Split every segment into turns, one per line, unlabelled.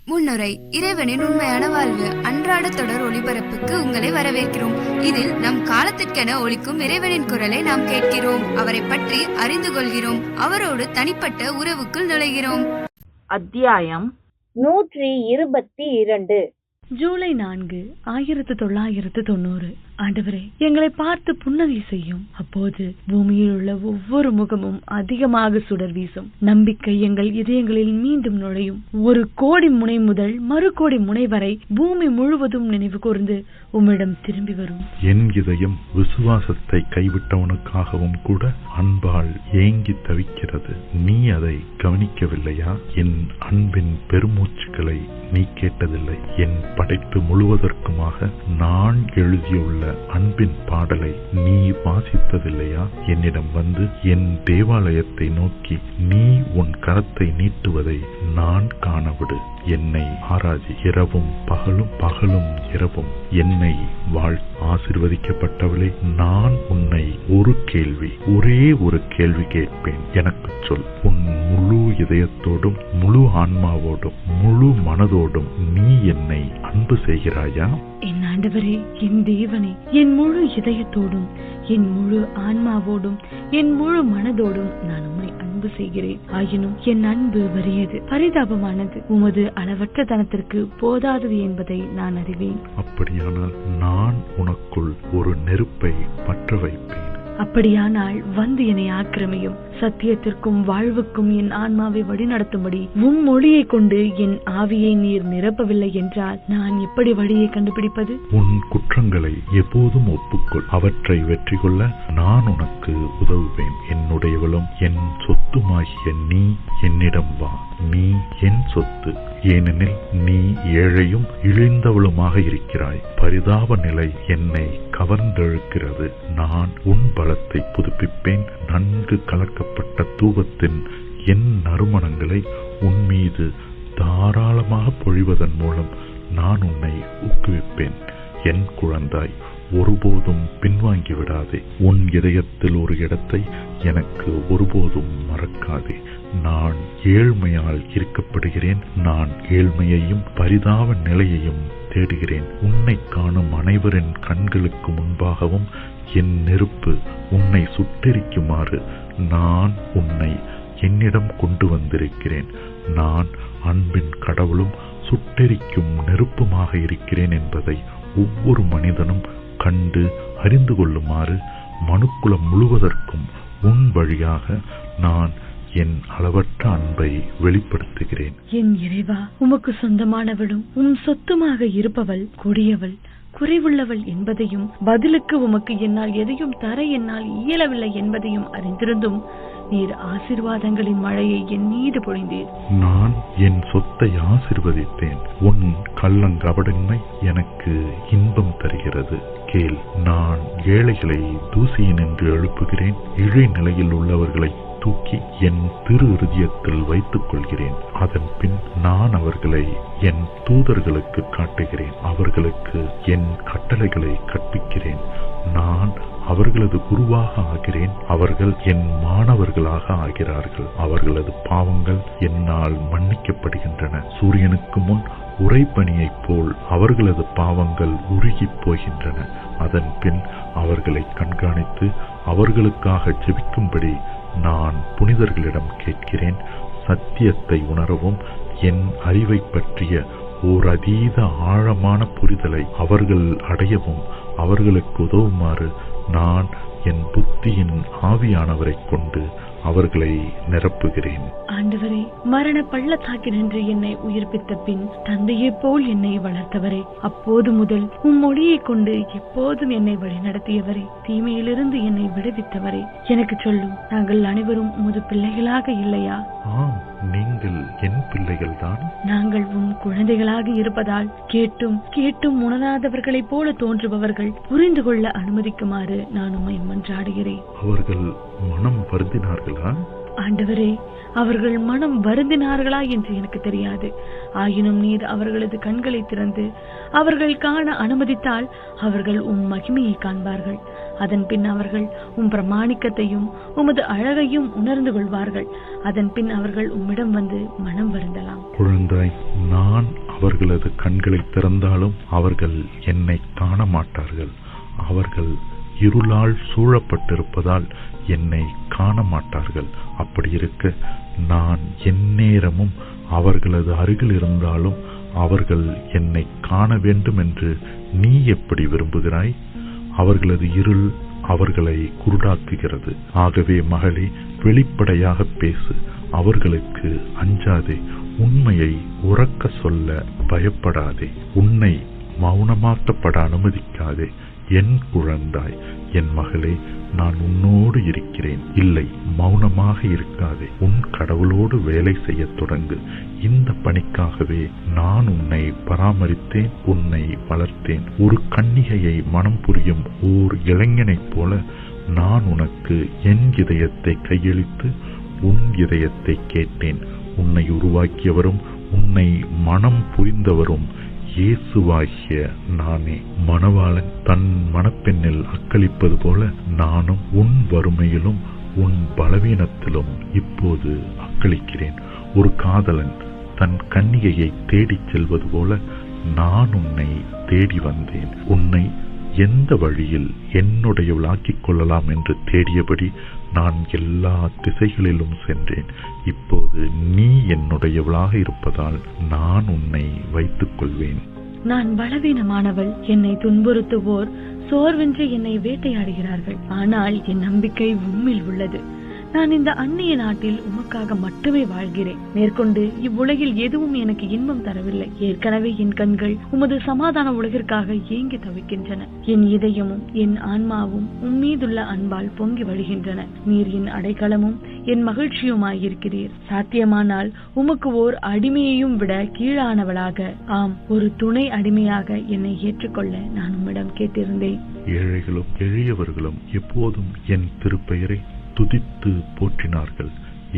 முன்னுரை. இறைவனின் உண்மையான வாழ்வு அன்றாட தொடர் ஒளிபரப்புக்கு உங்களை வரவேற்கிறோம். இதில் நம் காலத்திற்கென ஒலிக்கும் இறைவனின் குரலை நாம் கேட்கிறோம், அவரை பற்றி அறிந்து கொள்கிறோம், அவரோடு தனிப்பட்ட உறவுக்குள் நுழைகிறோம்.
அத்தியாயம் 122.
ஜூலை 4, 1990. ஆண்டவரே, எங்களை பார்த்து புன்னகை செய்யும். அப்போது பூமியில் உள்ள ஒவ்வொரு முகமும் அதிகமாக சுடர் வீசும். நம்பிக்கை எங்கள் இதயங்களில் மீண்டும் நுழையும். ஒரு கோடி முனை முதல் மறு கோடி முனை வரை பூமி முழுவதும் நினைவு கூர்ந்து உம்மிடம் திரும்பி வரும்.
என் இதயம் விசுவாசத்தை கைவிட்டவனுக்காகவும் கூட அன்பால் ஏங்கி தவிக்கிறது. நீ அதை கவனிக்கவில்லையா? என் அன்பின் பெருமூச்சுக்களை நீ கேட்டதில்லை. என் படைப்பு முழுவதற்குமாக நான் எழுதியுள்ள அன்பின் பாடலை நீ வாசித்ததில்லையா? என்னிடம் வந்து என் தேவாலயத்தை நோக்கி நீ உன் கரத்தை நீட்டுவதை நான் காணவிடு. என்னை ஆராய்ச்சி. இரவும் பகலும் பகலும் இரவும் என்னை வாழ். ஆசீர்வதிக்கப்பட்டவளே, நான் உன்னை ஒரே ஒரு கேள்வி கேட்பேன். எனக்கு சொல். உன் முழு இதயத்தோடும் முழு ஆன்மாவோடும் முழு மனதோடும் நீ என்னை அன்பு செய்கிறாயா?
என் ஆண்டவரே, என் தேவனே, என் முழு இதயத்தோடும் என் முழு ஆன்மாவோடும் என் முழு மனதோடும் நான் உம்மை அன்பு செய்கிறேன். ஆயினும் என் அன்பு வறியது, பரிதாபமானது, உமது அளவற்ற தனத்திற்கு போதாதது என்பதை நான் அறிவேன்.
அப்படியானால் நான் உனக்குள் ஒரு நெருப்பை பற்ற வைப்பேன்.
அப்படியானால் வந்து என்னை ஆக்கிரமியும். சத்தியத்திற்கும் வாழ்வுக்கும் என் ஆன்மாவை வழிநடத்தும்படி உம் மொழியை கொண்டு என் ஆவியை நீர் நிரப்பவில்லை என்றால் நான் எப்படி வழியை கண்டுபிடிப்பது?
உன் குற்றங்களை எப்போதும் ஒப்புக்கொள். அவற்றை வெற்றி கொள்ள நான் உனக்கு உதவுவேன். என்னுடையவளும் என் சொத்துமாகிய நீ என்னிடம் வா. நீ என் சொத்து, ஏனெனில் நீ ஏழையும் இழிந்தவளுமாக இருக்கிறாய். பரிதாப நிலை என்னை கவர்ந்தெழுக்கிறது. நான் உன் பலத்தை புதுப்பிப்பேன். நன்கு கலக்கப்பட்ட தூபத்தின் என் நறுமணங்களை உன் மீது தாராளமாக பொழிவதன் மூலம் நான் உன்னை ஊக்குவிப்பேன். என் குழந்தாய், ஒருபோதும் பின்வாங்கி விடாதே. உன் இதயத்தில் ஒரு இடத்தை எனக்கு ஒருபோதும் மறக்காதே. நான் ஏழ்மையால் இருக்கப்படுகிறேன். நான் ஏழ்மையையும் பரிதாப நிலையையும் தேடுகிறேன். உன்னை காணும் அனைவரின் கண்களுக்கு முன்பாகவும் என் நெருப்பு உன்னை சுட்டெரிக்குமாறு நான் உன்னை என்னிடம் கொண்டு வந்திருக்கிறேன். நான் அன்பின் கடவுளும் சுட்டெரிக்கும் நெருப்புமாக இருக்கிறேன் என்பதை ஒவ்வொரு மனிதனும் கண்டு அறிந்து கொள்ளுமாறு மனுக்குலம் முழுவதற்கும் உன் வழியாக நான் என் அளவற்ற அன்பை வெளிப்படுத்துகிறேன்.
என் இறைவா, உமக்கு சொந்தமானவளும் உம் சொத்துமாக இருப்பவள் கொடியவள், குறைவுள்ளவள் என்பதையும் பதிலுக்கு உமக்கு என்னால் எதையும் தர என்னால் இயலவில்லை என்பதையும் அறிந்திருந்தும் நீர் ஆசீர்வாதங்களின் மழையை என் மீது பொழிந்தீர்.
நான் என் சொத்தை ஆசீர்வதித்தேன். உன் கள்ளங்கபடின்மை எனக்கு இன்பம் தருகிறது. கேள், நான் ஏழைகளை தூசியினின்று எழுப்புகிறேன். இழை நிலையில் உள்ளவர்களை தூக்கி என் திரு இருதயத்தில் வைத்துக் கொள்கிறேன். அதன் பின் நான் அவர்களை என் தூதர்களுக்கு காட்டுகிறேன். அவர்களுக்கு என் கட்டளைகளை கற்பிக்கிறேன். நான் அவர்களது குருவாக ஆகிறேன். அவர்கள் என் மாணவர்களாக ஆகிறார்கள். அவர்களது பாவங்கள் என்னால் மன்னிக்கப்படுகின்றன. சூரியனுக்கு முன் உறைபனியைப் போல் அவர்களது பாவங்கள் உருகிப் போகின்றன. அதன் பின் அவர்களை கண்காணித்து அவர்களுக்காக ஜெபிக்கும்படி நான் புனிதர்களிடம் கேட்கிறேன். சத்தியத்தை உணரவும் என் அறிவை பற்றிய ஓர் அதீத ஆழமான புரிதலை அவர்கள் அடையவும் அவர்களுக்கு உதவுமாறு நான் என் புத்தியின் ஆவியானவரை கொண்டு அவர்களை நிரப்புகிறேன்.
ஆண்டவரே, மரண பள்ளத்தாக்கினின்று என்னை உயிர்ப்பித்த பின் தந்தையை போல் என்னை வளர்த்தவரே, அப்போது முதல் உம் மொழியை கொண்டு எப்போதும் என்னை வழிநடத்தியவரே, தீமையிலிருந்து என்னை விடுவித்தவரே, எனக்கு சொல்லும், நாங்கள் அனைவரும் உமது பிள்ளைகளாக இல்லையா?
ஆம், நீங்கள் என் பிள்ளைகள் தான்.
நாங்கள் உன் குழந்தைகளாக இருப்பதால் கேட்டும் கேட்டும் உணராதவர்களைப் போல தோன்றுபவர்கள் புரிந்து கொள்ள அனுமதிக்குமாறு நான் உம்மை மன்றாடுகிறேன்.
அவர்கள் மனம் வருந்தினார்களா?
ஆண்டவரே, அவர்கள் மனம் வருந்தினார்களா என்று எனக்கு தெரியாது. ஆயினும் நீர் அவர்களது கண்களை திறந்து அவர்கள் காண அனுமதித்தால் அவர்கள் உம் மகிமையை காண்பார்கள். அதன் பின் அவர்கள் உம் பிரமாணிக்கத்தையும் உமது அழகையும் உணர்ந்து கொள்வார்கள். அதன் பின் அவர்கள் உம்மிடம் வந்து மனம் வருந்தலாம்.
குழந்தாய், நான் அவர்களது கண்களை திறந்தாலும் அவர்கள் என்னை காண மாட்டார்கள். அவர்கள் இருளால் சூழப்பட்டிருப்பதால் என்னை காண மாட்டார்கள். அப்படி இருக்க நான் எந்நேரமும் அவர்களது அருகில் இருந்தாலும் அவர்கள் என்னை காண வேண்டும் என்று நீ எப்படி விரும்புகிறாய்? அவர்களது இருள் அவர்களை குருடாக்குகிறது. ஆகவே மகளே, வெளிப்படையாக பேசு, அவர்களுக்கு அஞ்சாதே, உண்மையை உரக்க சொல்ல பயப்படாதே, உன்னை மௌனமாக்கப்பட அனுமதிக்காதே. என் குழந்தாய், என் மகளே, நான் உன்னோடு இருக்கிறேன். இல்லை, மௌனமாக இருக்காதே, உன் கடவுளோடு வேலை செய்ய தொடங்கு. இந்த பணிக்காகவே நான் உன்னை பராமரித்தேன், உன்னை வளர்த்தேன். ஒரு கன்னிகையை மனம் புரியும் ஓர் இளைஞனைப் போல நான் உனக்கு என் இதயத்தை கையளித்து உன் இதயத்தை கேட்டேன். உன்னை உருவாக்கியவரும் உன்னை மனம் புரிந்தவரும் இயேசுவாகிய நானே. மணவாளன் தன் மணப்பெண்ணில் அக்களிப்பது போல நானும் உன் வறுமையிலும் உன் பலவீனத்திலும் இப்போது அக்களிக்கிறேன். ஒரு காதலன் தன் கன்னிகையை தேடிச் செல்வது போல நான் உன்னை தேடி வந்தேன். உன்னை எந்த வழியில் என்னுடையவளாக்கிக் கொள்ளலாம் என்று தேடியபடி நான் எல்லா திசைகளிலும் சென்றேன். இப்போது நீ என்னுடையவளாக இருப்பதால் நான் உன்னை வைத்துக் கொள்வேன்.
நான் பலவீனமானவள், என்னை துன்புறுத்துவோர் சோர்வின்றி என்னை வேட்டையாடுகிறார்கள். ஆனால் என் நம்பிக்கை உம்மில் உள்ளது. நான் இந்த அந்நிய நாட்டில் உமக்காக மட்டுமே வாழ்கிறேன். மேற்கொண்டு இவ்வுலகில் எதுவும் எனக்கு இன்பம் தரவில்லை. ஏற்கனவே என் கண்கள் உமது சமாதான உலகிற்காக ஏங்கி தவிக்கின்றன. என் இதயமும் என் ஆன்மாவும் உம்மீதுள்ள அன்பால் பொங்கி வழிகின்றன. நீர் என் அடைக்கலமும் என் மகிழ்ச்சியுமாயிருக்கிறீர். சாத்தியமானால் உமக்கு ஓர் அடிமையையும் விட கீழானவளாக, ஆம், ஒரு துணை அடிமையாக என்னை ஏற்றுக்கொள்ள நான் உம்மிடம் கேட்டிருந்தேன்.
ஏழைகளும் எளியவர்களும் எப்போதும் என் திருப்பெயரை துதித்து போற்றினார்கள்.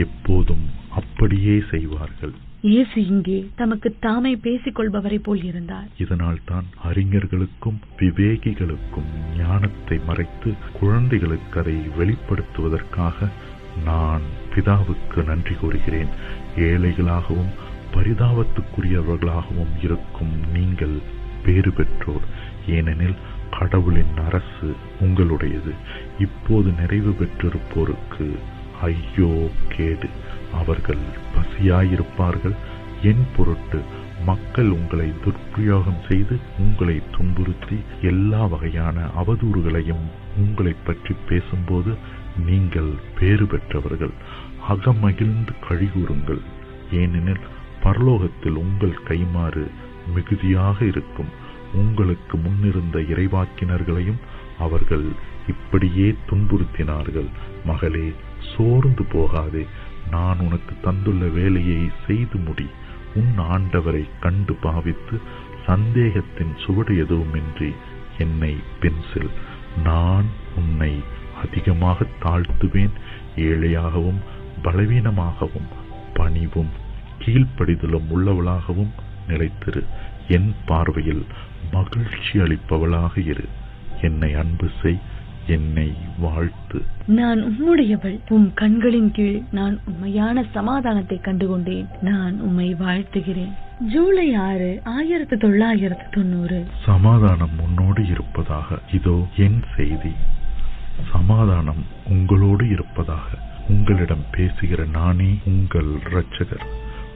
எப்போதும் அப்படியே செய்வார்கள்.
இயேசு இங்கே தமக்கு தாமே பேசிக் கொள்பவரை போல் இருந்தார்.
இதனால் தான் அறிஞர்களுக்கும் விவேகிகளுக்கும் ஞானத்தை மறைத்து குழந்தைகளுக்கு அதை வெளிப்படுத்துவதற்காக நான் பிதாவுக்கு நன்றி கூறுகிறேன். ஏழைகளாகவும் பரிதாபத்துக்குரியவர்களாகவும் இருக்கும் நீங்கள் பேறு பெற்றோர். ஏனெனில் கடவுளின் அரசு உங்களுடையது. இப்போது நிறைவு பெற்றிருப்போருக்கு ஐயோ கேடு, அவர்கள் பசியாயிருப்பார்கள். என் பொருட்டு மக்கள் உங்களை துர்பிரயோகம் செய்து உங்களை துன்புறுத்தி எல்லா வகையான அவதூறுகளையும் உங்களை பற்றி பேசும்போது நீங்கள் பேறு பெற்றவர்கள். அகமகிழ்ந்து கழிகூறுங்கள், ஏனெனில் பரலோகத்தில் உங்கள் கைமாறு மிகுதியாக இருக்கும். உங்களுக்கு முன்னிருந்த இறைவாக்கினர்களையும் அவர்கள் இப்படியே துன்புறுத்தினார்கள். மகளே, சோர்ந்து போகாதே. நான் உனக்கு தந்துள்ள வேலையை செய்து முடி. உன் ஆண்டவரை கண்டு பாவித்து சந்தேகத்தின் சுவடு எதுவுமின்றி என்னை பின்செல். நான் உன்னை அதிகமாக தாழ்த்துவேன். ஏழையாகவும் பலவீனமாகவும் பணிவும் கீழ்ப்படிதலும் உள்ளவளாகவும் நிலைத்திரு. என் பார்வையில் மகிழ்ச்சி அளிப்பவளாக இரு. என்னை அன்பு செய், என்னை வாழ்த்து.
நான் உம்முடையவள். உம் கண்களின் கீழ் நான் உண்மையான சமாதானத்தை கண்டுகொண்டேன். நான் உம்மை வாழ்த்துகிறேன். ஜூலை 6, 1990.
சமாதானம் உன்னோடு இருப்பதாக. இதோ என் செய்தி. சமாதானம் உங்களோடு இருப்பதாக. உங்களிடம் பேசுகிற நானே உங்கள் இரட்சகர்.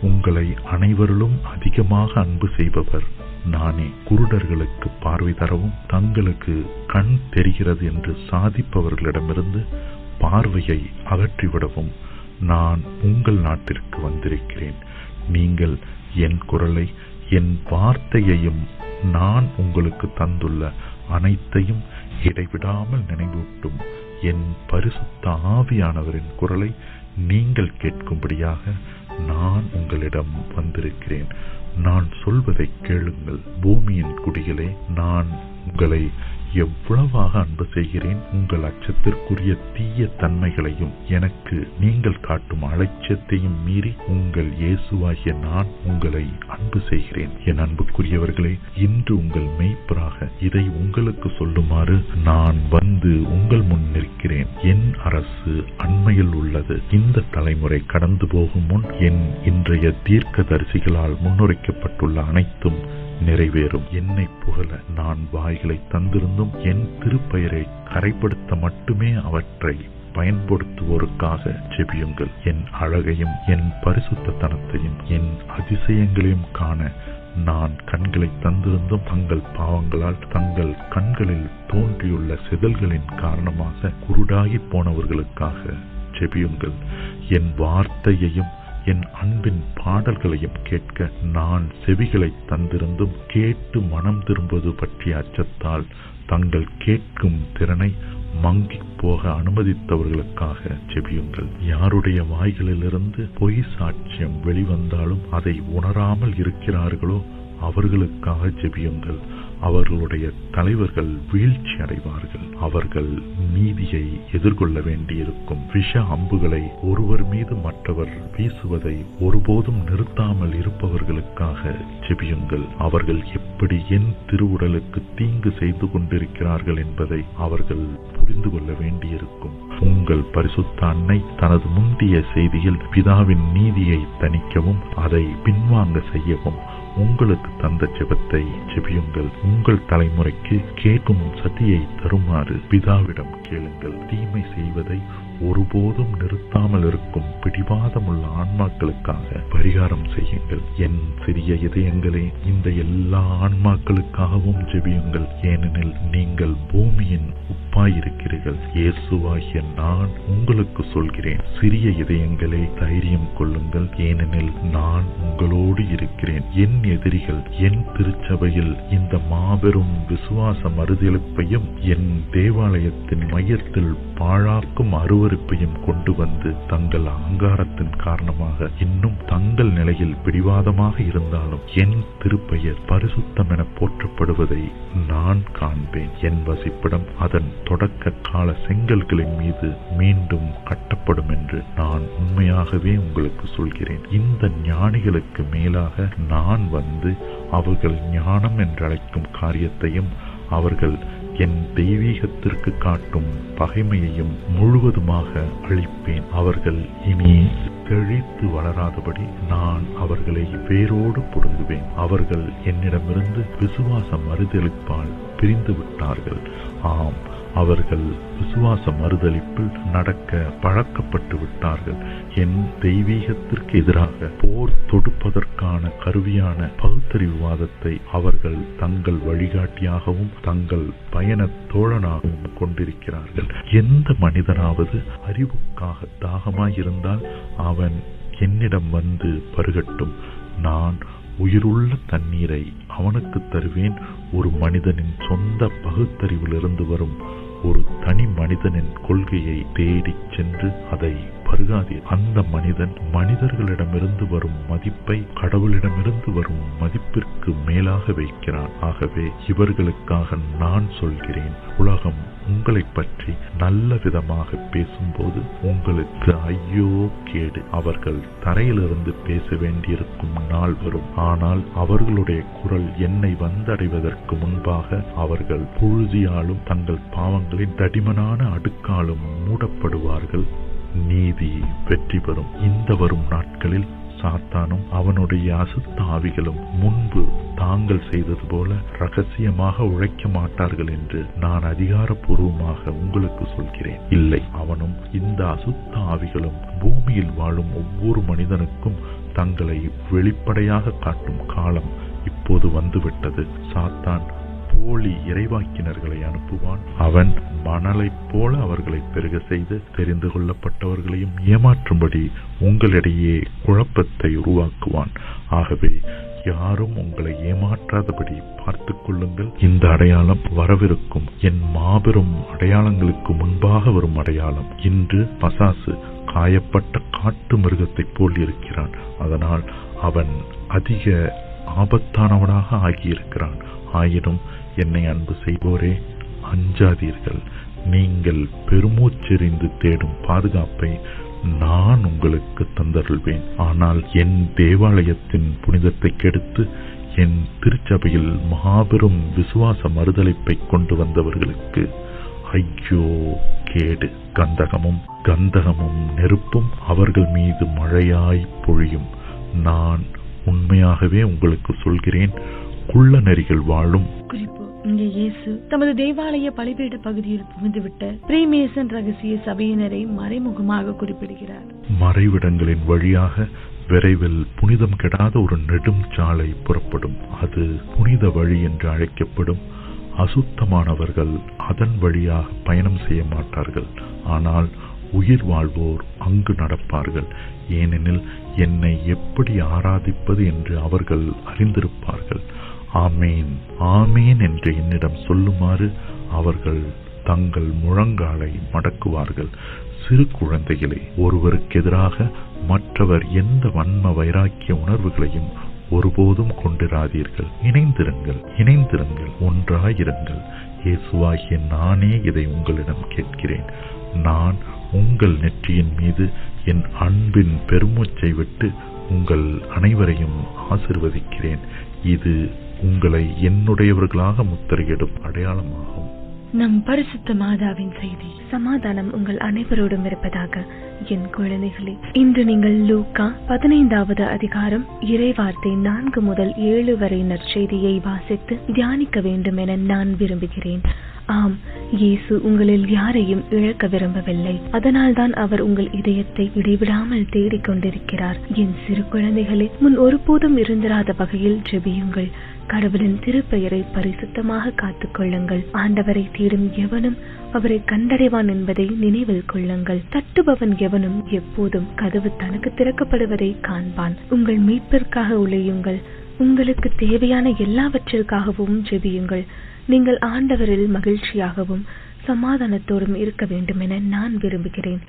உங்களை அனைவரிலும் அதிகமாக அன்பு செய்பவர் நானே. குருடர்களுக்கு பார்வை தரவும் தங்களுக்கு கண் தெரிகிறது என்று சாதிப்பவர்களிடமிருந்து பார்வையை அகற்றிவிடவும் நான் உங்கள் நாட்டிற்கு வந்திருக்கிறேன். நீங்கள் என் குரலை, என் வார்த்தையையும் நான் உங்களுக்கு தந்துள்ள அனைத்தையும் இடைவிடாமல் நினைவூட்டும் என் பரிசுத்த ஆவியானவரின் குரலை நீங்கள் கேட்கும்படியாக நான் உங்களிடம் வந்திருக்கிறேன். நான் சொல்வதை கேளுங்கள். பூமியின் குடிகளே, நான் உங்களை எவ்வளவாக அன்பு செய்கிறேன். உங்கள் அச்சத்திற்குரிய தீய தன்மைகளையும் எனக்கு நீங்கள் காட்டும் அலட்சியத்தையும் மீறி உங்கள் இயேசுவாகிய நான் உங்களை அன்பு செய்கிறேன். என் அன்புக்குரியவர்களே, இன்று உங்கள் மெய்ப்பராக இதை உங்களுக்கு சொல்லுமாறு நான் வந்து உங்கள் முன் நிற்கிறேன். என் அரசு அண்மையில் உள்ளது. இந்த தலைமுறை கடந்து போகும் முன் என் இன்றைய தீர்க்கதரிசிகளால் முன்னுரைக்கப்பட்டுள்ள அனைத்தும் நிறைவேறும். என்னை புகழ நான் வாய்களை தந்திருந்தும் என் திருப்பெயரை கரைப்படுத்த மட்டுமே அவற்றை பயன்படுத்துவோருக்காக ஜெபியுங்கள். என் அழகையும் என் பரிசுத்தத்தனத்தையும் என் அதிசயங்களையும் காண நான் கண்களை தந்திருந்தும் தங்கள் பாவங்களால் தங்கள் கண்களில் தோன்றியுள்ள செதில்களின் காரணமாக குருடாகி போனவர்களுக்காக ஜெபியுங்கள். என் வார்த்தையையும் என் அன்பின் பாடல்களையும் கேட்க நான் செவிகளை தந்திருந்தும் கேட்டு மனம் திரும்புவது பற்றிய அச்சத்தால் தங்கள் கேட்கும் திறனை மங்கி போக அனுமதித்தவர்களுக்காக ஜெபியுங்கள். யாருடைய வாய்களிலிருந்து பொய் சாட்சியம் வெளிவந்தாலும் அதை உணராமல் இருக்கிறார்களோ அவர்களுக்காக ஜெபியுங்கள். அவர்களுடைய தலைவர்கள் வீழ்ச்சி அடைவார்கள். அவர்கள் நீதியை எதிர்கொள்ள வேண்டியிருக்கும். விஷ அம்புகளை ஒருவர் மீது மற்றவர் வீசுவதை ஒருபோதும் நிறுத்தாமல் இருப்பவர்களுக்காக ஜெபியுங்கள். அவர்கள் எப்படி என் திருவுடலுக்கு தீங்கு செய்து கொண்டிருக்கிறார்கள் என்பதை அவர்கள் புரிந்து கொள்ள வேண்டியிருக்கும். உங்கள் பரிசுத்த அன்னை தனது முந்தைய செய்தியில் பிதாவின் நீதியை தணிக்கவும் அதை பின்வாங்க செய்யவும் உங்களுக்கு தந்த ஜெபத்தை ஜெபியுங்கள். உங்கள் தலைமுறைக்கு கேட்கும் சதியை தருமாறு பிதாவிடம் கேளுங்கள். தீமை செய்வதை ஒருபோதும் நிறுத்தாமல் இருக்கும் பிடிவாதமுள்ள ஆன்மாக்களுக்காக பரிகாரம் செய்யுங்கள். என் சிறிய இதயங்களே, இந்த எல்லா ஆன்மாக்களுக்காகவும் ஜெபியுங்கள். ஏனெனில் நீங்கள் பூமியின் உப்பாயிருக்கிறீர்கள். இயேசுவாகிய நான் உங்களுக்கு சொல்கிறேன், சிறிய இதயங்களே, தைரியம் கொள்ளுங்கள். ஏனெனில் நான் உங்களோடு இருக்கிறேன். என் எதிரிகள் என் திருச்சபையில் இந்த மாபெரும் விசுவாச மறுதலிப்பையும் என் தேவாலயத்தின் மையத்தில் பாழாக்கும் அருவருப்பையும் கொண்டு வந்து தங்கள் அகங்காரத்தின் காரணமாக இன்னும் தங்கள் நிலையில் பிடிவாதமாக இருந்தாலும் என் திருப்பெயர் பரிசுத்தம் என போற்றப்படுவதை நான் காண்பேன். என் வசிப்பிடம் அதன் தொடக்க கால செங்கல்களின் மீது மீண்டும் கட்டப்படும் என்று நான் உண்மையாகவே உங்களுக்கு சொல்கிறேன். இந்த ஞானிகளுக்கு மேலாக நான் வந்து அவர்கள் ஞானம் என்றழைக்கும் காரியத்தையும் அவர்கள் என் தெய்வீகத்திற்கு காட்டும் பகைமையையும் முழுவதுமாக அழிப்பேன். அவர்கள் இனி செழித்து வளராதபடி நான் அவர்களை வேரோடு புடுங்குவேன். அவர்கள் என்னிடமிருந்து விசுவாச மறுதலிப்பால் பிரிந்து விட்டார்கள். ஆம், அவர்கள் விசுவாச மறுதலிப்பில் நடக்க பழக்கப்பட்டு விட்டார்கள். என் தெய்வீகத்திற்கு எதிராக போர் தொடுப்பதற்கான கருவியான பகுத்தறிவுவாதத்தை அவர்கள் தங்கள் வழிகாட்டியாகவும் தங்கள் பயண தோழனாகவும் கொண்டிருக்கிறார்கள். எந்த மனிதனாவது அறிவுக்காக தாகமாயிருந்தால் அவன் என்னிடம் வந்து பருகட்டும், நான் உயிருள்ள தண்ணீரை அவனுக்கு தருவேன். ஒரு மனிதனின் சொந்த பகுத்தறிவிலிருந்து வரும் ஒரு தனி மனிதனின் கொள்கையை தேடிச் சென்று அதை பருகாதீர். அந்த மனிதன் மனிதர்களிடமிருந்து வரும் மதிப்பை கடவுளிடமிருந்து வரும் மதிப்பிற்கு மேலாக வைக்கிறான். ஆகவே இவர்களுக்காக நான் சொல்கிறேன், உலகம் உங்களை பற்றி நல்ல விதமாக பேசும்போது உங்களுக்கு ஐயோ கேடு. அவர்கள் தரையிலிருந்து பேச வேண்டியிருக்கும் நாள் வரும். ஆனால் அவர்களுடைய குரல் என்னை வந்தடைவதற்கு முன்பாக அவர்கள் புழுதியாலும் தங்கள் பாவங்களின் தடிமனான அடுக்காலும் மூடப்படுவார்கள். நீதி வெற்றி பெறும். இந்த வரும் நாட்களில் சாத்தானும் அவனுடைய அசுத்த ஆவிகளும் முன்பு தாங்கள் செய்தது போல ரகசியமாக உழைக்க மாட்டார்கள் என்று நான் அதிகாரப்பூர்வமாக உங்களுக்கு சொல்கிறேன். இல்லை, அவனும் இந்த அசுத்த ஆவிகளும் பூமியில் வாழும் ஒவ்வொரு மனிதனுக்கும் தங்களை வெளிப்படையாக காட்டும் காலம் இப்போது வந்துவிட்டது. சாத்தான் போலி இறைவாக்கினர்களை அனுப்புவான். அவன் மணலைப் போல அவர்களை பெருக செய்து தெரிந்து கொள்ளப்பட்டவர்களையும் ஏமாற்றும்படி உங்களிடையே குழப்பத்தை உருவாக்குவான். ஆகவே யாரும் உங்களை ஏமாற்றாதபடி பார்த்துக் கொள்ளுங்கள். இந்த அடையாளம் வரவிருக்கும் என் மாபெரும் அடையாளங்களுக்கு முன்பாக வரும் அடையாளம். இன்று பசாசு காயப்பட்ட காட்டு மிருகத்தைப் போல் இருக்கிறான். அதனால் அவன் அதிக ஆபத்தானவனாக ஆகியிருக்கிறான். ஆயினும் என்னை அன்பு செய்வோரே, அஞ்சாதீர்கள். நீங்கள் பெருமூச்செறிந்து தேடும் பாதுகாப்பை நான் உங்களுக்கு தந்தருள்வேன். ஆனால் என் தேவாலயத்தின் புனிதத்தை கெடுத்து என் திருச்சபையில் மாபெரும் விசுவாச மறுதலிப்பை கொண்டு வந்தவர்களுக்கு ஐயோ கேடு. கந்தகமும் நெருப்பும் அவர்கள் மீது மழையாய் பொழியும். நான் உண்மையாகவே உங்களுக்கு சொல்கிறேன், குள்ள நெறிகள் வாழும்.
குறிப்பு: இங்கே இயேசு தமது தேவாலய பலிபீட பகுதியில் புகுந்துவிட்ட பிரீமேசன் ரகசிய சபையினரை மறைமுகமாக குறிப்பிடுகிறார்.
மறைவிடங்களின் வழியாக விரைவில் புனிதம் கெடாத ஒரு நெடும் சாலை புறப்படும். அது புனித வழி என்று அழைக்கப்படும். அசுத்தமானவர்கள் அதன் வழியாக பயணம் செய்ய மாட்டார்கள். ஆனால் உயிர் வாழ்வோர் அங்கு நடப்பார்கள். ஏனெனில் என்னை எப்படி ஆராதிப்பது என்று அவர்கள் அறிந்திருப்பார்கள். ஆமேன், ஆமேன் என்று என்னிடம் சொல்லுமாறு அவர்கள் தங்கள் முழங்காலை மடக்குவார்கள். சிறு குழந்தைகளே, ஒருவருக்கு எதிராக மற்றவர் எந்த வன்ம வைராக்கிய உணர்வுகளையும் ஒருபோதும் கொண்டிராதீர்கள். இணைந்திருங்கள், ஒன்றாயிருங்கள். இயேசுவாகிய நானே இதை உங்களிடம் கேட்கிறேன். நான் உங்கள் நெற்றியின் மீது என் அன்பின் பெருமூச்சை விட்டு உங்கள் அனைவரையும் ஆசீர்வதிக்கிறேன். இது உங்களை என்னுடையவர்களாக முத்திரையிடும் அடையாளமாகும்.
நம் பரிசுத்த மாதாவின் செய்தி. சமாதானம் உங்கள் அனைவரோடும் இருப்பதாக. என் குழந்தைகளே, இன்று நீங்கள் லூக்கா 15வது அதிகாரம் இறைவார்த்தை 4 முதல் 7 வரை நற்செய்தியை வாசித்து தியானிக்க வேண்டும் என நான் விரும்புகிறேன். ஆம், இயேசு உங்களில் யாரையும் இழக்க விரும்பவில்லை. அதனால்தான் அவர் உங்கள் இதயத்தை இடைவிடாமல் தேடிக்கொண்டிருக்கிறார். என் சிறு குழந்தைகளே, முன் ஒருபோதும் இருந்திராத வகையில் ஜெபியுங்கள். கடவுளின் திருப்பெயரை பரிசுத்தமாக காத்துக் கொள்ளுங்கள். ஆண்டவரை தேடும் எவனும் அவரை கண்டடைவான் என்பதை நினைவில் கொள்ளுங்கள். தட்டுபவன் எவனும் எப்போதும் கதவு தனக்கு திறக்கப்படுவதை காண்பான். உங்கள் மீட்பிற்காக உழையுங்கள். உங்களுக்கு தேவையான எல்லாவற்றிற்காகவும் ஜெபியுங்கள். நீங்கள் ஆண்டவரில் மகிழ்ச்சியாகவும் சமாதானத்தோடும் இருக்க வேண்டும் என நான் விரும்புகிறேன்.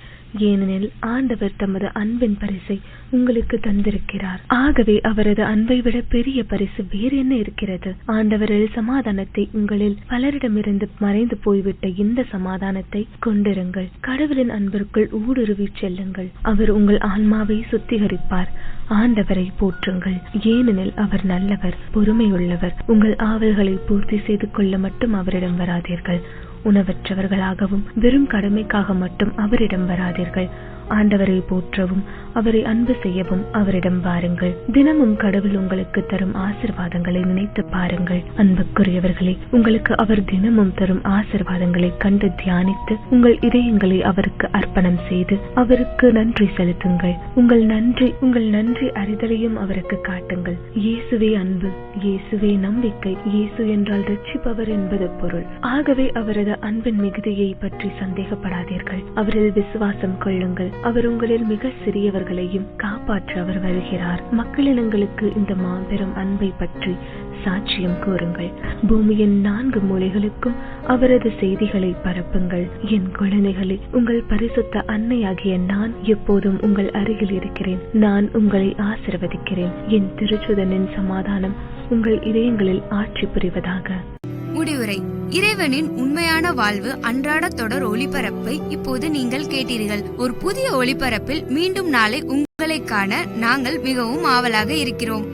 ஏனெனில் ஆண்டவர் தமது அன்பின் பரிசை உங்களுக்கு தந்திருக்கிறார். ஆகவே அவரது அன்பை விட பெரிய பரிசு வேறு என்ன இருக்கிறது? ஆண்டவரில் சமாதானத்தை உங்களில் பலரிடமிருந்து மறைந்து போய்விட்ட இந்த சமாதானத்தை கொண்டிருங்கள். கடவுளின் அன்பிற்குள் ஊடுருவி செல்லுங்கள். அவர் உங்கள் ஆன்மாவை சுத்திகரிப்பார். ஆண்டவரை போற்றுங்கள், ஏனெனில் அவர் நல்லவர், பொறுமையுள்ளவர். உங்கள் ஆவல்களை பூர்த்தி செய்து கொள்ள மட்டும் அவரிடம் வராதீர்கள். உணவற்றவர்களாகவும் வெறும் கடமைக்காக மட்டும் அவரிடம் வராதீர்கள். ஆண்டவரை போற்றவும் அவரை அன்பு செய்யவும் அவரிடம் வாருங்கள். தினமும் கடவுள் உங்களுக்கு தரும் ஆசீர்வாதங்களை நினைத்து பாருங்கள். அன்புக்குரியவர்களே, உங்களுக்கு அவர் தினமும் தரும் ஆசீர்வாதங்களை கண்டு தியானித்து உங்கள் இதயங்களை அவருக்கு அர்ப்பணம் செய்து அவருக்கு நன்றி செலுத்துங்கள். உங்கள் நன்றி அறிதலையும் அவருக்கு காட்டுங்கள். இயேசுவே அன்பு, இயேசுவே நம்பிக்கை, இயேசு என்றால் ரட்சிப்பவர் என்பது பொருள். ஆகவே அவரது அன்பின் மிகுதியை பற்றி சந்தேகப்படாதீர்கள். அவரில் விசுவாசம் கொள்ளுங்கள். அவர் உங்களில் மிக சிறியவர்களையும் காப்பாற்ற அவர் வருகிறார். மக்களினங்களுக்கு இந்த மாபெரும் அன்பை பற்றி சாட்சியம் கூறுங்கள். பூமியின் 4 மூலைகளுக்கும் அவரது செய்திகளை பரப்புங்கள். என் குழந்தைகளே, உங்கள் பரிசுத்த அன்னையாகிய நான் எப்போதும் உங்கள் அருகில் இருக்கிறேன். நான் உங்களை ஆசீர்வதிக்கிறேன். என் திருச்சுதனின் சமாதானம் உங்கள் இதயங்களில் ஆட்சி புரிவதாக.
முடிவுரை. இறைவனின் உண்மையான வாழ்வு அன்றாட தொடர் ஒளிபரப்பை இப்போது நீங்கள் கேட்டீர்கள். ஒரு புதிய ஒளிபரப்பில் மீண்டும் நாளை உங்களை காண நாங்கள் மிகவும் ஆவலாக இருக்கிறோம்.